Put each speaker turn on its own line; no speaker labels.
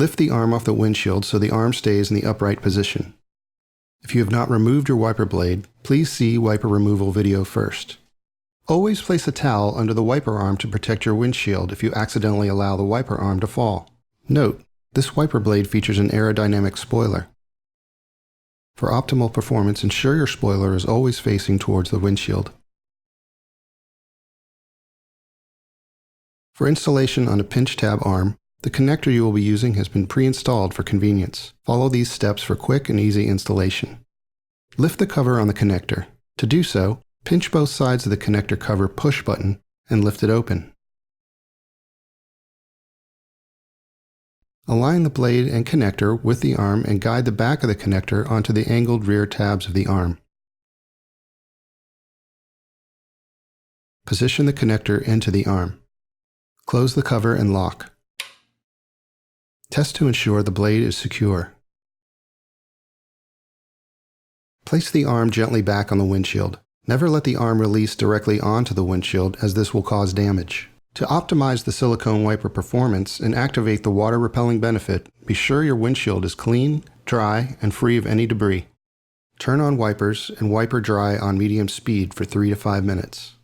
Lift the arm off the windshield so the arm stays in the upright position. If you have not removed your wiper blade, please see wiper removal video first. Always place a towel under the wiper arm to protect your windshield if you accidentally allow the wiper arm to fall. Note, this wiper blade features an aerodynamic spoiler. For optimal performance, ensure your spoiler is always facing towards the windshield. For installation on a pinch tab arm, the connector you will be using has been pre-installed for convenience. Follow these steps for quick and easy installation. Lift the cover on the connector. To do so, pinch both sides of the connector cover push button and lift it open. Align the blade and connector with the arm and guide the back of the connector onto the angled rear tabs of the arm. Position the connector into the arm. Close the cover and lock. Test to ensure the blade is secure. Place the arm gently back on the windshield. Never let the arm release directly onto the windshield, as this will cause damage. To optimize the silicone wiper performance and activate the water repelling benefit, be sure your windshield is clean, dry, and free of any debris. Turn on wipers and wiper dry on medium speed for 3 to 5 minutes.